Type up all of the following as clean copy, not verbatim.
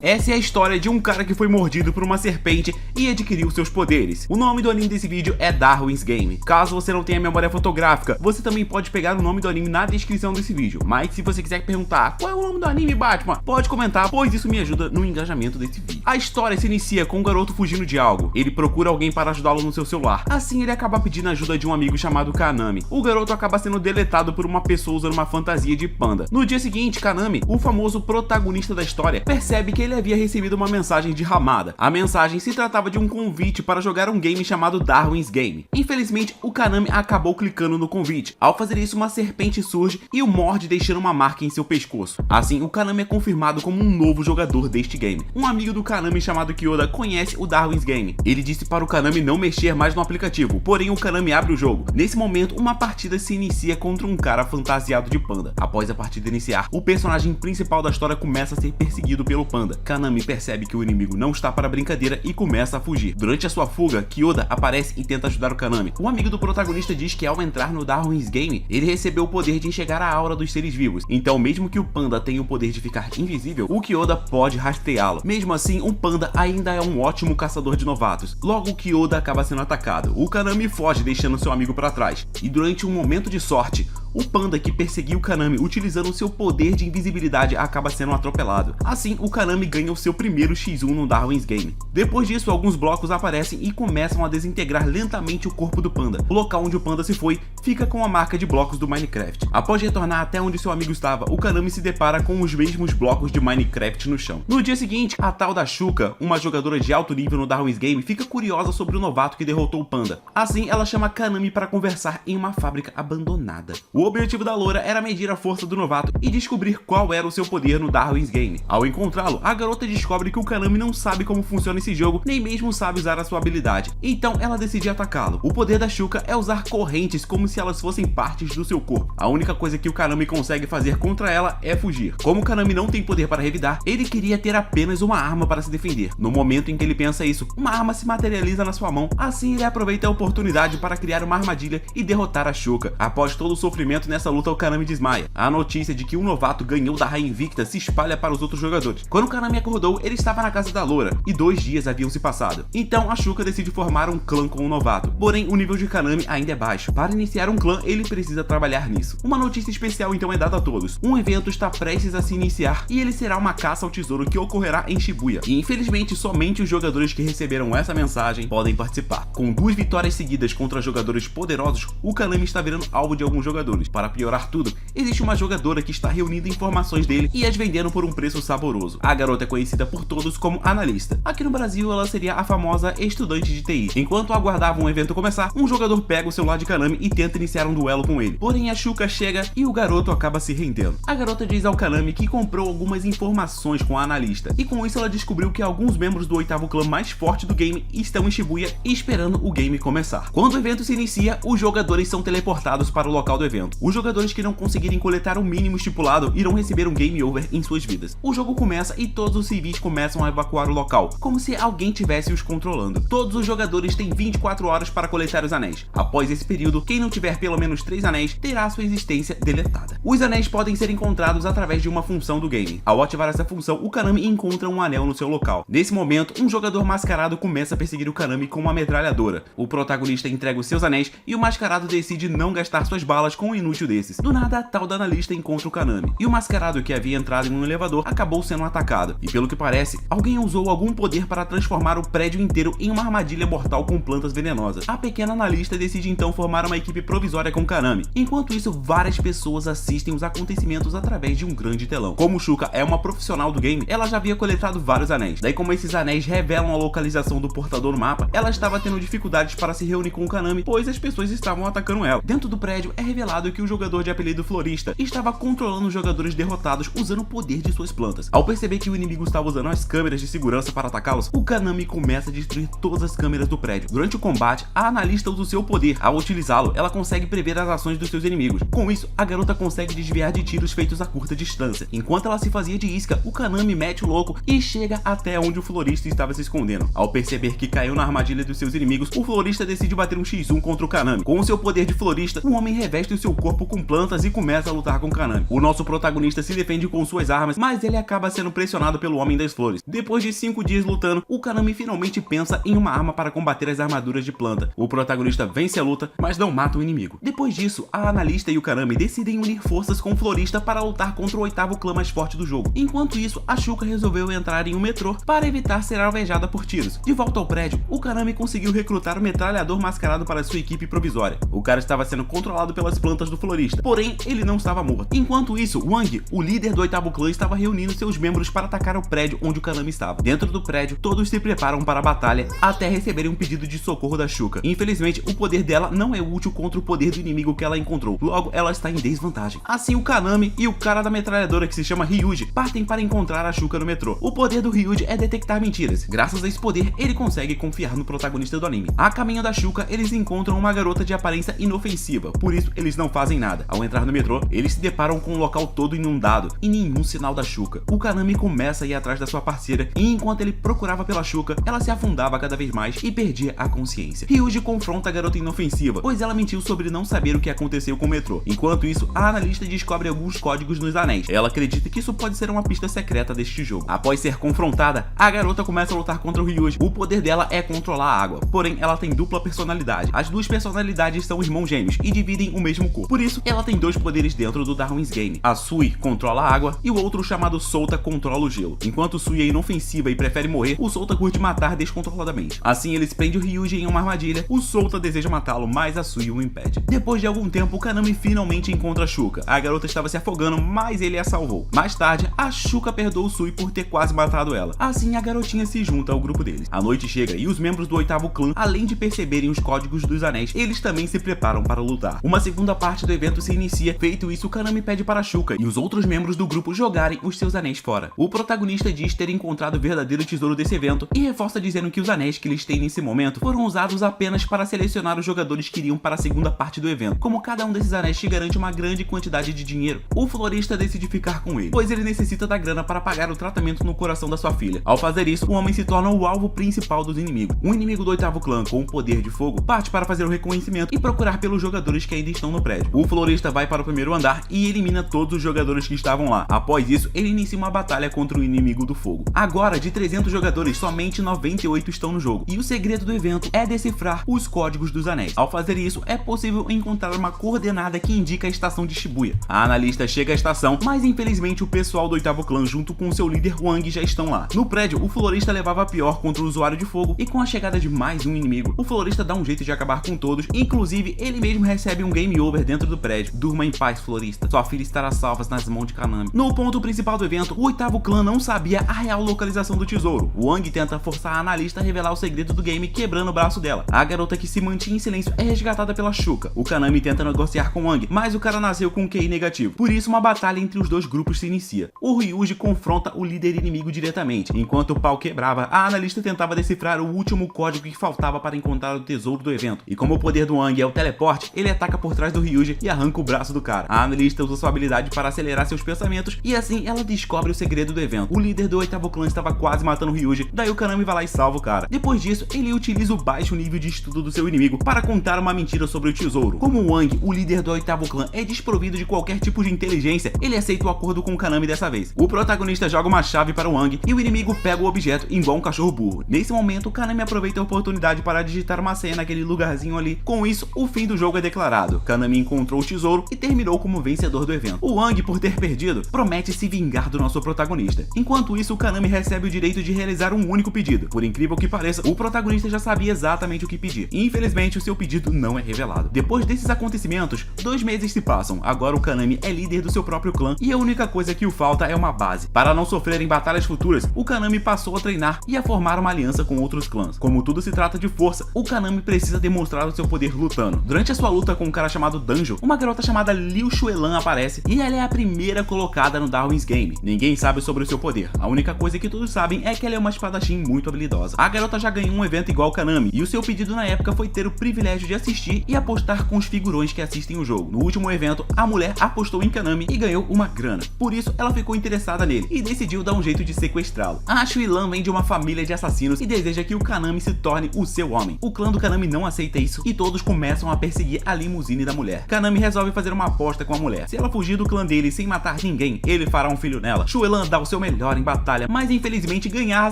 Essa é a história de um cara que foi mordido por uma serpente e adquiriu seus poderes. O nome do anime desse vídeo é Darwin's Game. Caso você não tenha memória fotográfica, você também pode pegar o nome do anime na descrição desse vídeo. Mas se você quiser perguntar qual é o nome do anime, Batman, pode comentar, pois isso me ajuda no engajamento desse vídeo. A história se inicia com um garoto fugindo de algo. Ele procura alguém para ajudá-lo no seu celular. Assim ele acaba pedindo ajuda de um amigo chamado Kanami. O garoto acaba sendo deletado por uma pessoa usando uma fantasia de panda. No dia seguinte, Kanami, o famoso protagonista da história, percebe que ele havia recebido uma mensagem de Hamada. A mensagem se tratava de um convite para jogar um game chamado Darwin's Game. Infelizmente, o Kanami acabou clicando no convite. Ao fazer isso, uma serpente surge e o morde, deixando uma marca em seu pescoço. Assim, o Kanami é confirmado como um novo jogador deste game. Um amigo do Kanami chamado Kyoda conhece o Darwin's Game. Ele disse para o Kanami não mexer mais no aplicativo, porém o Kanami abre o jogo. Nesse momento, uma partida se inicia contra um cara fantasiado de panda. Após a partida iniciar, o personagem principal da história começa a ser perseguido pelo panda. Kanami percebe que o inimigo não está para brincadeira e começa a fugir. Durante a sua fuga, Kyoda aparece e tenta ajudar o Kanami. O amigo do protagonista diz que ao entrar no Darwin's Game, ele recebeu o poder de enxergar a aura dos seres vivos. Então, mesmo que o panda tenha o poder de ficar invisível, o Kyoda pode rastreá-lo. Mesmo assim, um panda ainda é um ótimo caçador de novatos. Logo, Kyoda acaba sendo atacado. O Kanami foge, deixando seu amigo para trás. E durante um momento de sorte, o panda que perseguiu o Kanami utilizando seu poder de invisibilidade acaba sendo atropelado. Assim, o Kanami ganha o seu primeiro X1 no Darwin's Game. Depois disso, alguns blocos aparecem e começam a desintegrar lentamente o corpo do panda. O local onde o panda se foi fica com a marca de blocos do Minecraft. Após retornar até onde seu amigo estava, o Kanami se depara com os mesmos blocos de Minecraft no chão. No dia seguinte, a tal da Shuka, uma jogadora de alto nível no Darwin's Game, fica curiosa sobre o novato que derrotou o panda. Assim, ela chama Kanami para conversar em uma fábrica abandonada. O objetivo da loura era medir a força do novato e descobrir qual era o seu poder no Darwin's Game. Ao encontrá-lo, a garota descobre que o Kanami não sabe como funciona esse jogo, nem mesmo sabe usar a sua habilidade. Então ela decide atacá-lo. O poder da Shuka é usar correntes como se elas fossem partes do seu corpo. A única coisa que o Kanami consegue fazer contra ela é fugir. Como o Kanami não tem poder para revidar, ele queria ter apenas uma arma para se defender. No momento em que ele pensa isso, uma arma se materializa na sua mão. Assim ele aproveita a oportunidade para criar uma armadilha e derrotar a Shuka. Após todo o sofrimento nessa luta, o Kanami desmaia. A notícia de que um novato ganhou da Rainha Invicta se espalha para os outros jogadores. Quando o Kanami acordou, ele estava na casa da loura e 2 dias haviam se passado. Então a Shuka decide formar um clã com o novato. Porém, o nível de Kanami ainda é baixo. Para iniciar um clã, ele precisa trabalhar nisso. Uma notícia especial então é dada a todos. Um evento está prestes a se iniciar e ele será uma caça ao tesouro que ocorrerá em Shibuya. E infelizmente, somente os jogadores que receberam essa mensagem podem participar. Com 2 vitórias seguidas contra jogadores poderosos, o Kanami está virando alvo de alguns jogadores. Para piorar tudo, existe uma jogadora que está reunindo informações dele e as vendendo por um preço saboroso. A garota é conhecida por todos como analista. Aqui no Brasil, ela seria a famosa estudante de TI. Enquanto aguardavam o evento começar, um jogador pega o celular de Kanami e tenta iniciar um duelo com ele. Porém, a Shuka chega e o garoto acaba se rendendo. A garota diz ao Kanami que comprou algumas informações com a analista, e com isso ela descobriu que alguns membros do 8º clã mais forte do game estão em Shibuya esperando o game começar. Quando o evento se inicia, os jogadores são teleportados para o local do evento. Os jogadores que não conseguirem coletar o mínimo estipulado irão receber um game over em suas vidas. O jogo começa e todos os civis começam a evacuar o local, como se alguém tivesse os controlando. Todos os jogadores têm 24 horas para coletar os anéis. Após esse período, quem não tiver pelo menos 3 anéis terá sua existência deletada. Os anéis podem ser encontrados através de uma função do game. Ao ativar essa função, o Kanami encontra um anel no seu local. Nesse momento, um jogador mascarado começa a perseguir o Kanami com uma metralhadora. O protagonista entrega os seus anéis e o mascarado decide não gastar suas balas com um inútil desses. Do nada, a tal da analista encontra o Kanami, e o mascarado que havia entrado em um elevador acabou sendo atacado, e pelo que parece, alguém usou algum poder para transformar o prédio inteiro em uma armadilha mortal com plantas venenosas. A pequena analista decide então formar uma equipe provisória com Kanami. Enquanto isso, várias pessoas assistem os acontecimentos através de um grande telão. Como Shuka é uma profissional do game, ela já havia coletado vários anéis. Daí, como esses anéis revelam a localização do portador no mapa, ela estava tendo dificuldades para se reunir com o Kanami, pois as pessoas estavam atacando ela. Dentro do prédio, é revelado que o jogador de apelido Florista estava controlando os jogadores derrotados usando o poder de suas plantas. Ao perceber que o inimigo estava usando as câmeras de segurança para atacá-los, o Kanami começa a destruir todas as câmeras do prédio. Durante o combate, a analista usa o seu poder. Ao utilizá-lo, ela consegue prever as ações dos seus inimigos. Com isso, a garota consegue desviar de tiros feitos a curta distância. Enquanto ela se fazia de isca, o Kanami mete o louco e chega até onde o Florista estava se escondendo. Ao perceber que caiu na armadilha dos seus inimigos, o Florista decide bater um X1 contra o Kanami. Com o seu poder de Florista, o homem reveste o seu corpo com plantas e começa a lutar com Kanami. O nosso protagonista se defende com suas armas, mas ele acaba sendo pressionado pelo Homem das Flores. Depois de 5 dias lutando, o Kanami finalmente pensa em uma arma para combater as armaduras de planta. O protagonista vence a luta, mas não mata o inimigo. Depois disso, a analista e o Kanami decidem unir forças com o Florista para lutar contra o 8º clã mais forte do jogo. Enquanto isso, a Shuka resolveu entrar em um metrô para evitar ser alvejada por tiros. De volta ao prédio, o Kanami conseguiu recrutar um metralhador mascarado para sua equipe provisória. O cara estava sendo controlado pelas plantas do Florista, porém ele não estava morto. Enquanto isso, Wang, o líder do 8º clã, estava reunindo seus membros para atacar o prédio onde o Kanami estava. Dentro do prédio, todos se preparam para a batalha até receberem um pedido de socorro da Shuka. Infelizmente, o poder dela não é útil contra o poder do inimigo que ela encontrou, logo ela está em desvantagem. Assim, o Kanami e o cara da metralhadora, que se chama Ryuji, partem para encontrar a Shuka no metrô. O poder do Ryuji é detectar mentiras. Graças a esse poder, ele consegue confiar no protagonista do anime. A caminho da Shuka, eles encontram uma garota de aparência inofensiva, por isso eles não fazem nada. Ao entrar no metrô, eles se deparam com o local todo inundado e nenhum sinal da Shuka. O Kanami começa a ir atrás da sua parceira e enquanto ele procurava pela Shuka, ela se afundava cada vez mais e perdia a consciência. Ryuji confronta a garota inofensiva, pois ela mentiu sobre não saber o que aconteceu com o metrô. Enquanto isso, a analista descobre alguns códigos nos anéis. Ela acredita que isso pode ser uma pista secreta deste jogo. Após ser confrontada, a garota começa a lutar contra o Ryuji. O poder dela é controlar a água, porém ela tem dupla personalidade. As duas personalidades são irmãos gêmeos e dividem o mesmo corpo. Por isso, ela tem dois poderes dentro do Darwin's Game. A Sui controla a água e o outro, chamado Souta, controla o gelo. Enquanto Sui é inofensiva e prefere morrer, o Souta curte matar descontroladamente. Assim, eles prendem o Ryuji em uma armadilha. O Souta deseja matá-lo, mas a Sui o impede. Depois de algum tempo, o Kanami finalmente encontra a Shuka. A garota estava se afogando, mas ele a salvou. Mais tarde, a Shuka perdoa o Sui por ter quase matado ela. Assim, a garotinha se junta ao grupo deles. A noite chega e os membros do 8º clã, além de perceberem os códigos dos anéis, eles também se preparam para lutar. Uma segunda parte do evento se inicia. Feito isso, o Kanami pede para a Shuka e os outros membros do grupo jogarem os seus anéis fora. O protagonista diz ter encontrado o verdadeiro tesouro desse evento e reforça dizendo que os anéis que eles têm nesse momento foram usados apenas para selecionar os jogadores que iriam para a segunda parte do evento. Como cada um desses anéis te garante uma grande quantidade de dinheiro, o Florista decide ficar com ele, pois ele necessita da grana para pagar o tratamento no coração da sua filha. Ao fazer isso, o homem se torna o alvo principal dos inimigos. Um inimigo do 8º clã com o poder de fogo parte para fazer o reconhecimento e procurar pelos jogadores que ainda estão no prédio. O Florista vai para o primeiro andar e elimina todos os jogadores que estavam lá. Após isso, ele inicia uma batalha contra o inimigo do fogo. Agora, de 300 jogadores, somente 98 estão no jogo, e o segredo do evento é decifrar os códigos dos anéis. Ao fazer isso, é possível encontrar uma coordenada que indica a estação de Shibuya. A analista chega à estação, mas infelizmente o pessoal do 8º clã junto com seu líder Wang já estão lá. No prédio, o Florista levava a pior contra o usuário de fogo e com a chegada de mais um inimigo, o Florista dá um jeito de acabar com todos, inclusive ele mesmo recebe um game over dentro do prédio. Durma em paz, Florista, sua filha estará salva nas mãos de Kanami. No ponto principal do evento, o 8º clã não sabia a real localização do tesouro. Wang tenta forçar a analista a revelar o segredo do game, quebrando o braço dela. A garota que se mantinha em silêncio é resgatada pela Shuka. O Kanami tenta negociar com Wang, mas o cara nasceu com um QI negativo. Por isso, uma batalha entre os dois grupos se inicia. O Ryuji confronta o líder inimigo diretamente. Enquanto o pau quebrava, a analista tentava decifrar o último código que faltava para encontrar o tesouro do evento. E como o poder do Wang é o teleporte, ele ataca por trás do Ryuji e arranca o braço do cara. A analista usa sua habilidade para acelerar seus pensamentos e assim ela descobre o segredo do evento. O líder do 8º clã estava quase matando o Ryuji, daí o Kanami vai lá e salva o cara. Depois disso, ele utiliza o baixo nível de estudo do seu inimigo para contar uma mentira sobre o tesouro. Como o Wang, o líder do 8º clã, é desprovido de qualquer tipo de inteligência, ele aceita o acordo com o Kanami dessa vez. O protagonista joga uma chave para o Wang e o inimigo pega o objeto igual um cachorro burro. Nesse momento, o Kanami aproveita a oportunidade para digitar uma senha naquele lugarzinho ali. Com isso, o fim do jogo é declarado. Kanami encontrou o tesouro e terminou como vencedor do evento. O Wang, por ter perdido, promete se vingar do nosso protagonista. Enquanto isso, o Kanami recebe o direito de realizar um único pedido. Por incrível que pareça, o protagonista já sabia exatamente o que pedir. Infelizmente, o seu pedido não é revelado. Depois desses acontecimentos, 2 meses se passam. Agora o Kanami é líder do seu próprio clã e a única coisa que o falta é uma base. Para não sofrer em batalhas futuras, o Kanami passou a treinar e a formar uma aliança com outros clãs. Como tudo se trata de força, o Kanami precisa demonstrar o seu poder lutando. Durante a sua luta com um cara chamado Danjo, uma garota chamada Liu Xuelan aparece e ela é a primeira colocada no Darwin's Game. Ninguém sabe sobre o seu poder. A única coisa que todos sabem é que ela é uma espadachim muito habilidosa. A garota já ganhou um evento igual ao Kanami e o seu pedido na época foi ter o privilégio de assistir e apostar com os figurões que assistem o jogo. No último evento, a mulher apostou em Kanami e ganhou uma grana. Por isso, ela ficou interessada nele e decidiu dar um jeito de sequestrá-lo. A Xuelan vem de uma família de assassinos e deseja que o Kanami se torne o seu homem. O clã do Kanami não aceita isso e todos começam a perseguir a limusine da mulher. mulher. Kanami resolve fazer uma aposta com a mulher. Se ela fugir do clã dele sem matar ninguém, ele fará um filho nela. Shuelan dá o seu melhor em batalha, mas infelizmente ganhar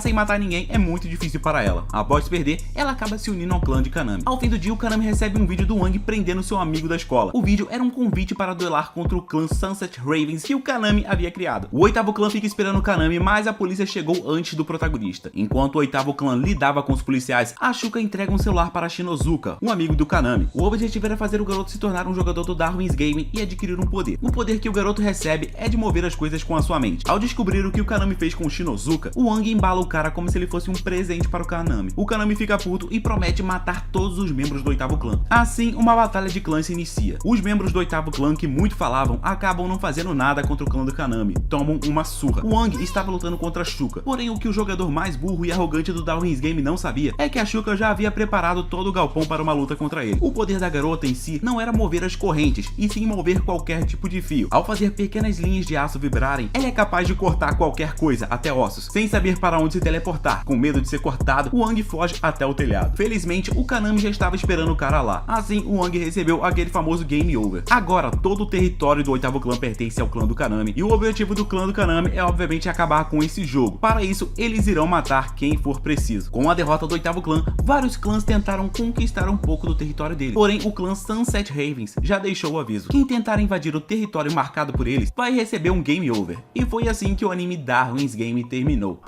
sem matar ninguém é muito difícil para ela. Após perder, ela acaba se unindo ao clã de Kanami. Ao fim do dia, o Kanami recebe um vídeo do Wang prendendo seu amigo da escola. O vídeo era um convite para duelar contra o clã Sunset Ravens que o Kanami havia criado. O oitavo clã fica esperando o Kanami, mas a polícia chegou antes do protagonista. Enquanto o oitavo clã lidava com os policiais, a Shuka entrega um celular para Shinozuka, um amigo do Kanami. O objetivo era fazer o garoto se tornar um jogador do Darwin's Game e adquirir um poder. O poder que o garoto recebe é de mover as coisas com a sua mente. Ao descobrir o que o Kanami fez com o Shinozuka, o Wang embala o cara como se ele fosse um presente para o Kanami. O Kanami fica puto e promete matar todos os membros do oitavo clã. Assim, uma batalha de clãs se inicia. Os membros do oitavo clã, que muito falavam, acabam não fazendo nada contra o clã do Kanami. Tomam uma surra. O Wang estava lutando contra a Shuka, porém o que o jogador mais burro e arrogante do Darwin's Game não sabia é que a Shuka já havia preparado todo o galpão para uma luta contra ele. O poder da garota em si não era mover as correntes, e sim mover qualquer tipo de fio. Ao fazer pequenas linhas de aço vibrarem, ela é capaz de cortar qualquer coisa, até ossos. Sem saber para onde se teleportar, com medo de ser cortado, o Wang foge até o telhado. Felizmente, o Kanami já estava esperando o cara lá. Assim, o Wang recebeu aquele famoso Game Over. Agora, todo o território do oitavo clã pertence ao clã do Kanami, e o objetivo do clã do Kanami é obviamente acabar com esse jogo. Para isso, eles irão matar quem for preciso. Com a derrota do oitavo clã, vários clãs tentaram conquistar um pouco do território dele. Porém, o clã Sunset Ravens já deixou o aviso. Quem tentar invadir o território marcado por eles vai receber um Game Over. E foi assim que o anime Darwin's Game terminou.